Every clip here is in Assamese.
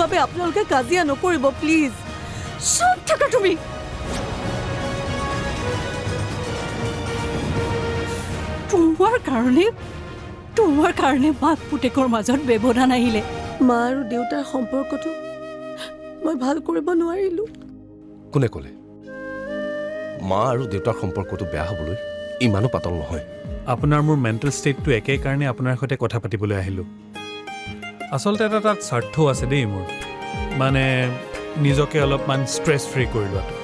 বাবে আপোনালোকে কাজিয়া নকৰিব প্লিজ চুপ থাকা তুমি তোমাৰ কাৰণে মাক পুতেকৰ মাজত ব্যৱধান আহিলে মা আৰু দেউতাৰ সম্পৰ্কটো মই ভাল কৰিব নোৱাৰিলো কোনে ক'লে মা আৰু দেউতাৰ সম্পৰ্কটো বেয়া হ'বলৈ ইমানো পাতল নহয় আপোনাৰ মোৰ মেণ্টেল ষ্টেটটো একেই কাৰণে আপোনাৰ সৈতে কথা পাতিবলৈ আহিলোঁ আচলতে এটা তাত স্বাৰ্থও আছে দেই মোৰ মানে নিজকে অলপমান ষ্ট্ৰেছ ফ্ৰী কৰি লোৱাটো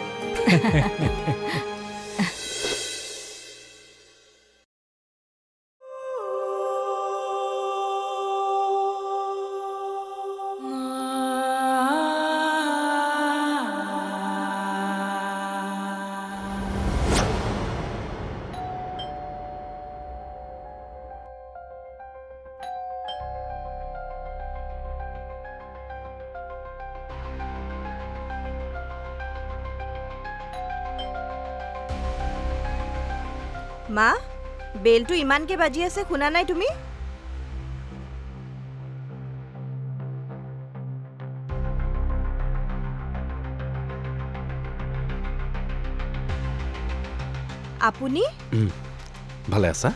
মা বেলটো ইমানকে বাজি আছে শুনা নাই তুমি আপুনি ভালে আছা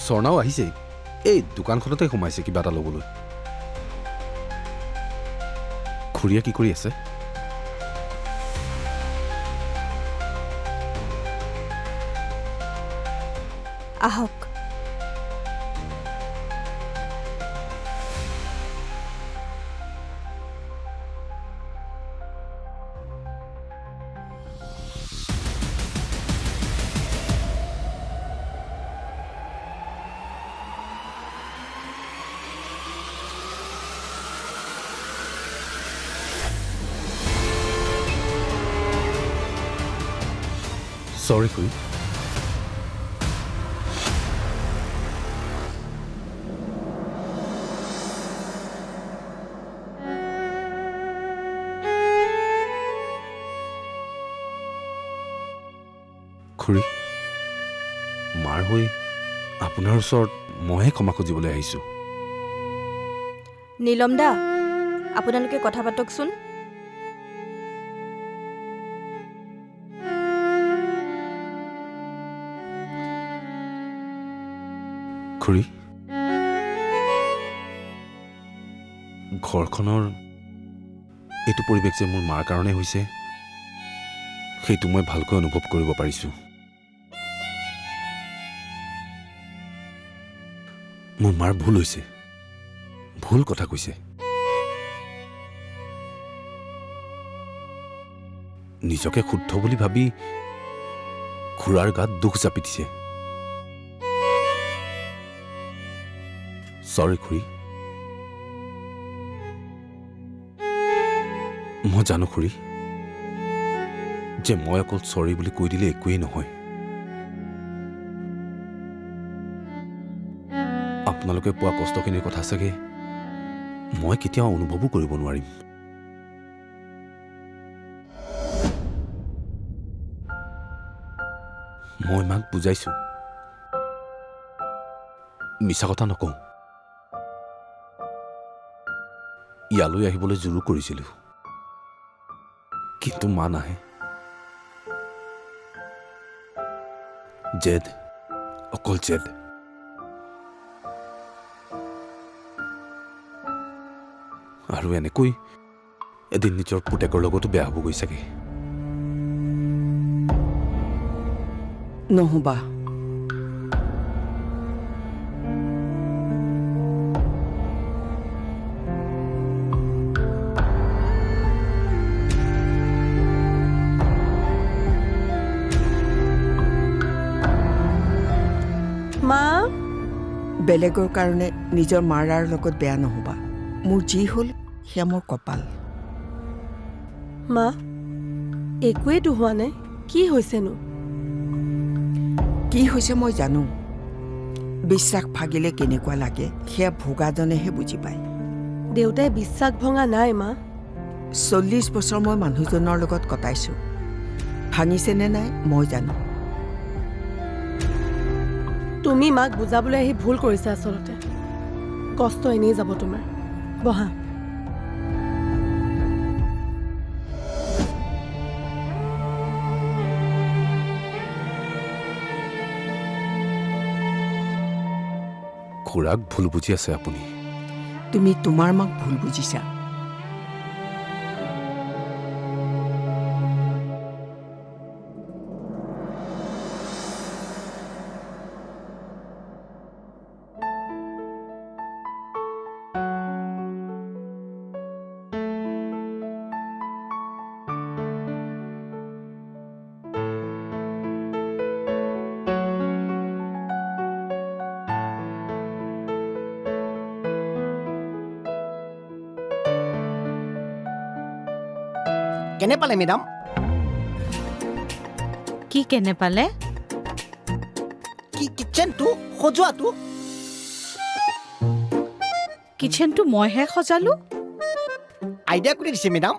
স্বৰ্ণাও আহিছে এই দোকানখনতে সোমাইছে কিবা এটা ল'বলৈ খুৰীয়ে কি কৰি আছে আহক চৰি খুৰী খুৰী মাৰ হৈ আপোনাৰ ওচৰত মইহে ক্ষমা খুজিবলৈ আহিছোঁ নীলম দা আপোনালোকে কথা পাতকচোন খুৰী ঘৰখনৰ এইটো পৰিৱেশ যে মোৰ মাৰ কাৰণে হৈছে সেইটো মই ভালকৈ অনুভৱ কৰিব পাৰিছোঁ মোৰ মাৰ ভুল হৈছে ভুল কথা কৈছে নিজকে শুদ্ধ বুলি ভাবি খুৰাৰ গাত দুখ জাপি দিছে চৰি খুৰী মই জানো খুৰী যে মই অকল চৰি বুলি কৈ দিলে একোৱেই নহয় আপোনালোকে পোৱা কষ্টখিনিৰ কথা চাগে মই কেতিয়াও অনুভৱো কৰিব নোৱাৰিম মই মাক বুজাইছো মিছা কথা নকওঁ ইয়ালৈ আহিবলৈ জোৰো কৰিছিলোঁ কিন্তু মা নাহে জেদ অকল জেদ আৰু এনেকৈ এদিন নিজৰ পুতেকৰ লগতো বেয়া হ'বগৈ চাগে নহবা মা বেলেগৰ কাৰণে নিজৰ মাৰাৰ লগত বেয়া নহবা মোৰ যি হ'ল সেয়া মোৰ কপাল মা একোৱেইতো হোৱা নাই কি হৈছেনো কি হৈছে মই জানো বিশ্বাস ভাগিলে কেনেকুৱা লাগে সেয়া ভোগাজনেহে বুজি পায় দেউতাই বিশ্বাস ভঙা নাই মা 40 বছৰ মই মানুহজনৰ লগত কটাইছোঁ ভাঙিছেনে নাই মই জানো তুমি মাক বুজাবলৈ আহি ভুল কৰিছা আচলতে কষ্ট এনেই যাব তোমাৰ বহা। খুৰাক ভুল বুজি আছে আপুনি। তুমি তোমাৰ মাক ভুল বুজিছা। কেনে পালে মেডাম? কি কেনে পালে? কি কিচেনটো সজোৱাটো? কিচেনটো মইহে সজালো। আইডিয়া কৰি দিছে মেডাম।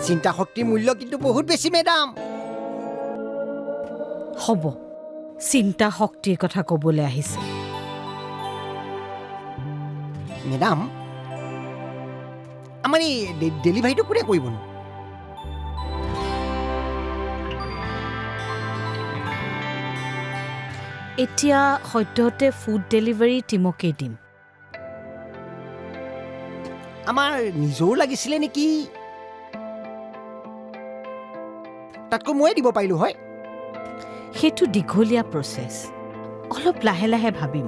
চিন্তা শক্তিৰ মূল্য কিন্তু বহুত বেছি মেডাম। হ'ব, চিন্তা শক্তিৰ কথা ক'বলৈ আহিছে। মেডাম, আমাৰ এই ডেলিভাৰীটো কোনে কৰিবনো? এতিয়া সদ্যহতে ফুড ডেলিভাৰী টিমকেই দিম। আমাৰ নিজৰো লাগিছিলে নেকি? তাতকৈ ময়ে দিব পাৰিলোঁ হয়। সেইটো দীঘলীয়া প্ৰচেছ, অলপ লাহে লাহে ভাবিম।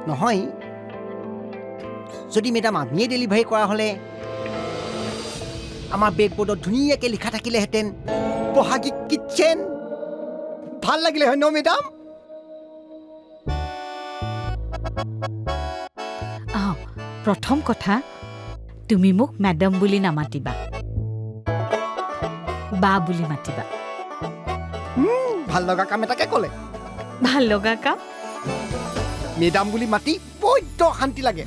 নহয়, যদি মেডাম আমিয়ে ডেলিভাৰী কৰা হ'লে আমাৰ বেকবোৰ্ডত ধুনীয়াকৈ লিখা থাকিলেহেঁতেন বহাগী কিটচেন। ভাল লাগিলে হয় ন মেডাম? প্ৰথম কথা, তুমি মোক মেডাম বুলি নামাতিবা, বা বুলি মাতিবা। ভাল লগা কাম এটাকে ক'লে। ভাল লগা কাম? মেডাম বুলি মাতি বৈদ্য অশান্তি লাগে।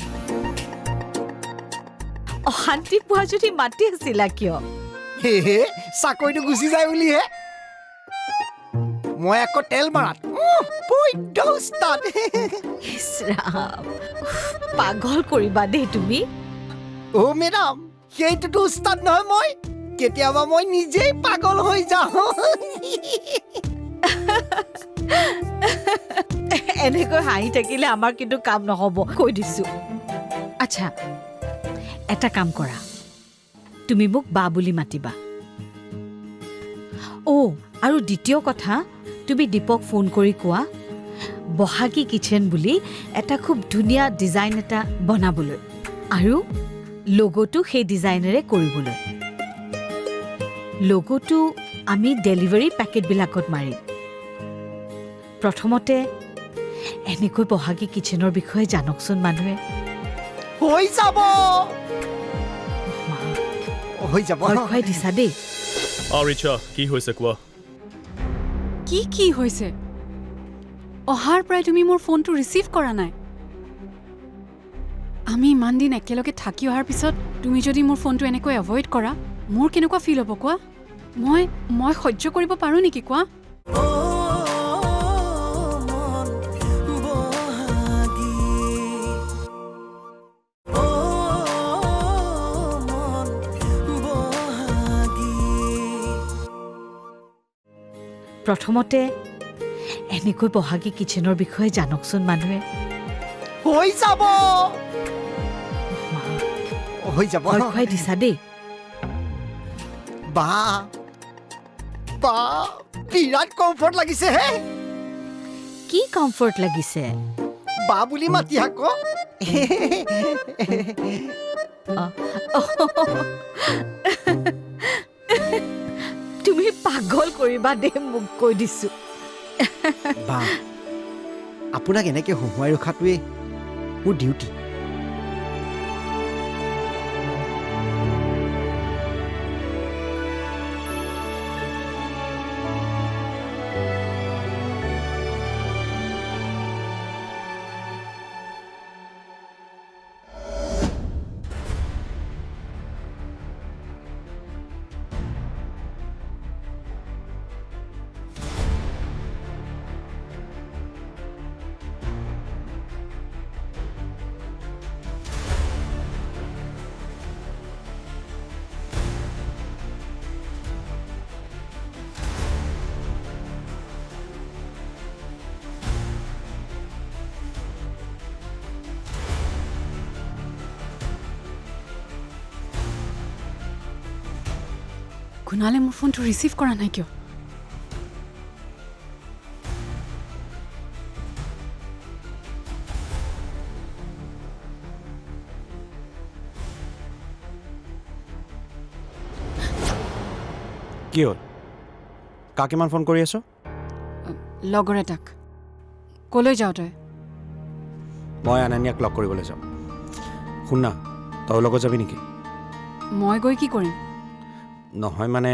অশান্তি পোৱা যদি মাতি আছিলা কিয়? সেয়ে চাকৰিটো গুচি যায় বুলিহে। মই আকৌ তেল মাৰাত বৈদ্য উস্তাদ। ইছ ৰাম, পাগল কৰিবা দেই তুমি। অ' মেডাম, সেইটোতো উস্তাদ নহয় মই। কেতিয়াবা মই নিজেই পাগল হৈ যাওঁ। এনেকৈ হাঁহি থাকিলে আমাৰ কিন্তু কাম নহ'ব, কৈ দিছো। আচ্ছা, এটা কাম কৰা, তুমি মোক বা বুলি মাতিবা। অ' আৰু দ্বিতীয় কথা, তুমি দীপক ফোন কৰি কোৱা বহাগী কিচেন বুলি এটা খুব ধুনীয়া ডিজাইন এটা বনাবলৈ, আৰু লগোটো সেই ডিজাইনেৰে কৰিবলৈ। লগোটো আমি ডেলিভাৰী পেকেটবিলাকত মাৰিম। প্ৰথমতে এনেকৈ বহাগী কিচেনৰ বিষয়ে জানকচোন মানুহে। হৈ যাব, মা, হৈ যাব। ভয় খুৱাই দিছা দেই। ৰিচা, কি হৈছে কোৱা? কি হৈছে? অহাৰ পৰাই তুমি মোৰ ফোনটো ৰিচিভ কৰা নাই। আমি ইমান দিন একেলগে থাকি অহাৰ পিছত তুমি যদি মোৰ ফোনটো এনেকৈ এভইড কৰা, মোৰ কেনেকুৱা ফিল হ'ব কোৱা? মই সহ্য কৰিব পাৰোঁ নেকি কোৱা? প্ৰথমতে এনেকৈ বহাগী কিচেনৰ বিষয়ে জানকচোন মানুহে। হৈ যাব, মা, হৈ যাব। ভয় খুৱাই দিছা দেই। বা বিৰাট কমফৰ্ট লাগিছে হে। কি কমফৰ্ট লাগিছে? বা বুলি মাতি আকৌ। তুমি পাগল কৰিবা দেই, মোক কৈ দিছো। বা, আপোনাক এনেকৈ হহুৱাই ৰখাটোৱে মোৰ ডিউটি। কুণালে মোৰ ফোনটো ৰিচিভ কৰা নাই কিয়? কি হ'ল? কাক ইমান ফোন কৰি আছ? লগৰ এটাক। ক'লৈ যাওঁ তই? মই আনানিয়াক লগ কৰিবলৈ যাওঁ। শুন না, তই লগত যাবি নেকি? মই গৈ কি কৰিম? নহয় মানে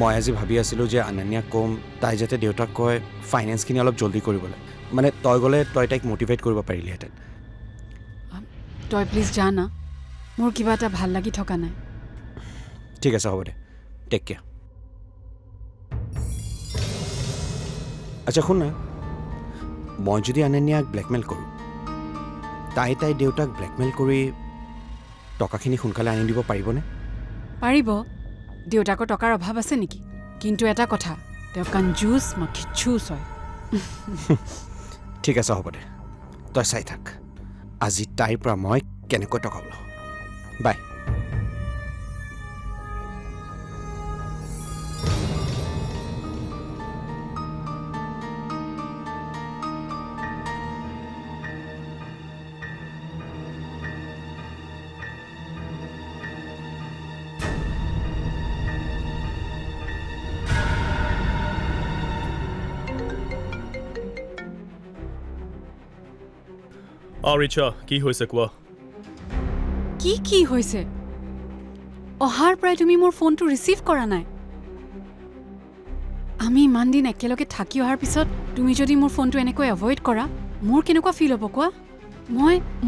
মই আজি ভাবি আছিলোঁ যে আনানিয়াক ক'ম তাই যাতে দেউতাক কয় ফাইনেন্সখিনি অলপ জল্দি কৰিবলৈ। মানে তই গ'লে তই তাইক মটিভেট কৰিব পাৰিলিহেঁতেন। তই প্লিজ যা না, মোৰ কিবা এটা ভাল লাগি থকা নাই। ঠিক আছে, হ'ব দে, টেক কেয়াৰ। আচ্ছা শুন না, মই যদি আনানিয়াক ব্লেকমেইল কৰোঁ, তাই দেউতাক ব্লেকমেইল কৰি টকাখিনি সোনকালে আনি দিব পাৰিবনে? পাৰিব। দেউতাকৰ টকাৰ অভাৱ আছে নেকি? কিন্তু এটা কথা, তেওঁ কঞ্জুচ মাখিচুচ হয়। ঠিক আছে, হ'ব দে, তই চাই থাক আজি তাইৰ পৰা মই কেনেকৈ টকা ওলাওঁ। বাই। ৰিচা কি হৈছে কোৱা? কি হৈছে? অহাৰ পৰাই তুমি মোৰ ফোনটো ৰিচিভ কৰা নাই। আমি ইমান দিন একেলগে থাকি অহাৰ পিছত তুমি যদি মোৰ ফোনটো এনেকৈ এভইড কৰা, মোৰ কেনেকুৱা ফিল হ'ব কোৱা?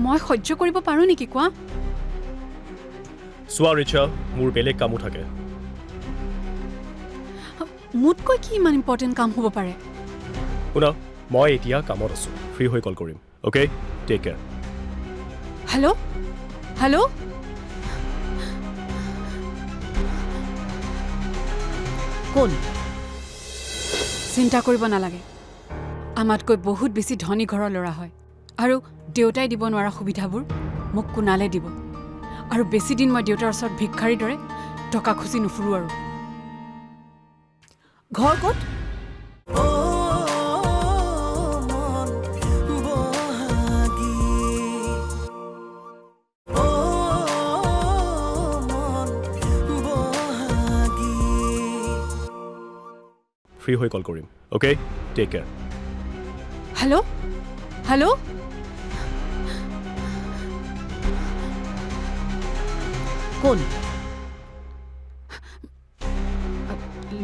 মই সহ্য কৰিব পাৰোঁ নেকি কোৱা? চোৱা ৰিচা, মোৰ বেলেগ কামো থাকে। মোতকৈ কি ইমান ইম্পৰ্টেণ্ট কাম হ'ব পাৰে? শুনা, মই এতিয়া কামত আছোঁ, ফ্ৰী হৈ কল কৰিম। Okay, take care. Hello'? Hello'? কোন? চিন্তা কৰিব নালাগে। আমাতকৈ বহুত বেছি ধনী ঘৰৰ ল'ৰা হয়, আৰু দেউতাই দিব নোৱাৰা সুবিধাবোৰ মোক কুণালে দিব। আৰু বেছি দিন মই দেউতাৰ ওচৰত ভিক্ষাৰীৰ দৰে টকা খুচি নুফুৰোঁ আৰু। ঘৰ ক'ত? ফ্ৰী হৈ কল কৰিম। Okay, take care. Hello'? Hello'? কোন?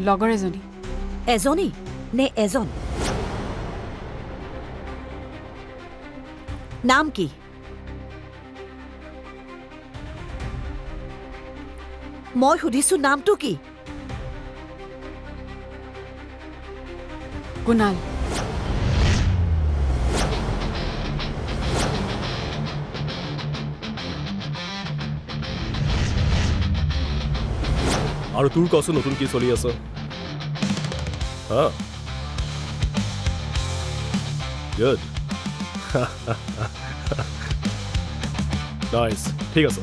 লগৰ এজনী। এজনী নে এজন? নাম কি? মই সুধিছো নামটো কি? কুণাল। আৰু তোৰ কচোন নতুন কি চলি আছে? হা, গুড। নাইচ, ঠিক আছে,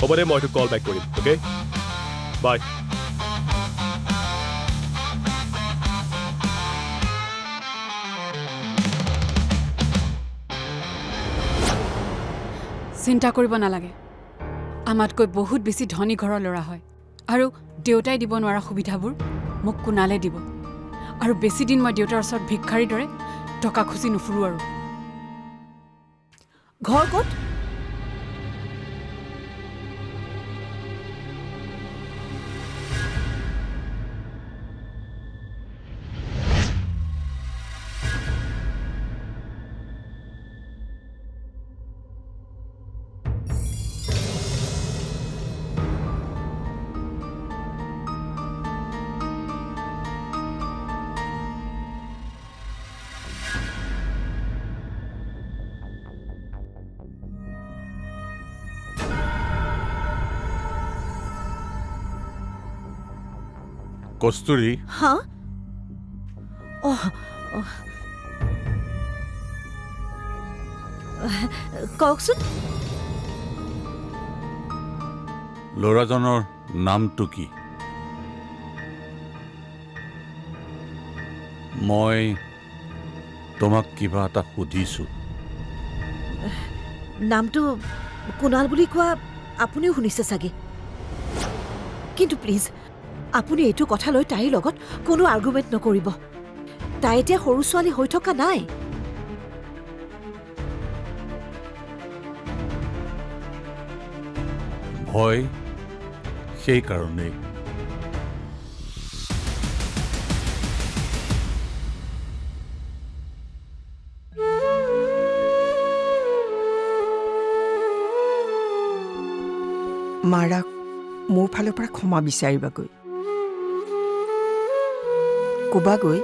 হ'ব দে, মই তোক কল বেক কৰিম। অ'কে, বাই। চিন্তা কৰিব নালাগে। আমাতকৈ বহুত বেছি ধনী ঘৰৰ ল'ৰা হয়, আৰু দেউতাই দিব নোৱাৰা সুবিধাবোৰ মোক কুণালে দিব। আৰু বেছি দিন মই দেউতাৰ ওচৰত ভিক্ষাৰীৰ দৰে টকা খুচি নুফুৰোঁ আৰু। ঘৰ ক'ত? কস্তুৰী, হা? কওকচোন। ল'ৰাজনৰ নামটো কি? মই তোমাক কিবা এটা সুধিছোঁ। নামটো কুণাল বুলি কোৱা আপুনিও শুনিছে চাগে, কিন্তু প্লিজ আপুনি এইটো কথা লৈ তাইৰ লগত কোনো আৰ্গুমেণ্ট নকৰিব। তাই এতিয়া সৰু ছোৱালী হৈ থকা নাই। ভয় সেইকাৰণেই। মাৰাক মোৰ ফালৰ পৰা ক্ষমা বিচাৰিবাগৈ, ক'বাগৈ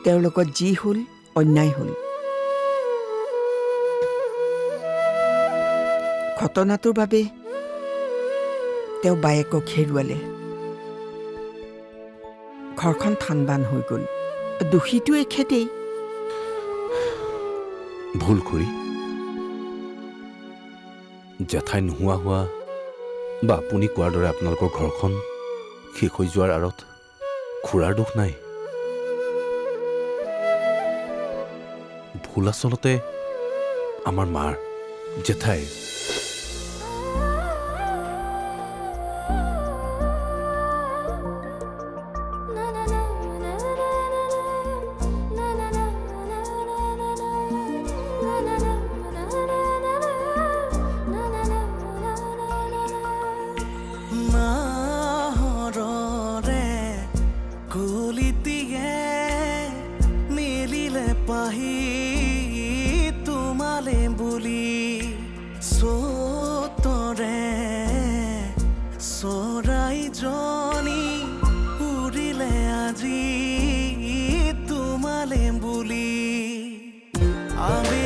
তেওঁৰ লগত যি হ'ল অন্যায় হ'ল। ঘটনাটোৰ বাবে তেওঁ বায়েকক হেৰুৱালে, ঘৰখন থানবান হৈ গ'ল। দোষীটো এখেতেই। ভুল কৰি জেঠাই নোহোৱা হোৱা বা আপুনি কোৱাৰ দৰে আপোনালোকৰ ঘৰখন শেষ হৈ যোৱাৰ আঁৰত খুৰাৰ দোষ নাই। ভুল আচলতে আমাৰ মাৰ, জেঠাইৰ। চৰাইজনী উৰিলে আজি তোমালে বুলি আমি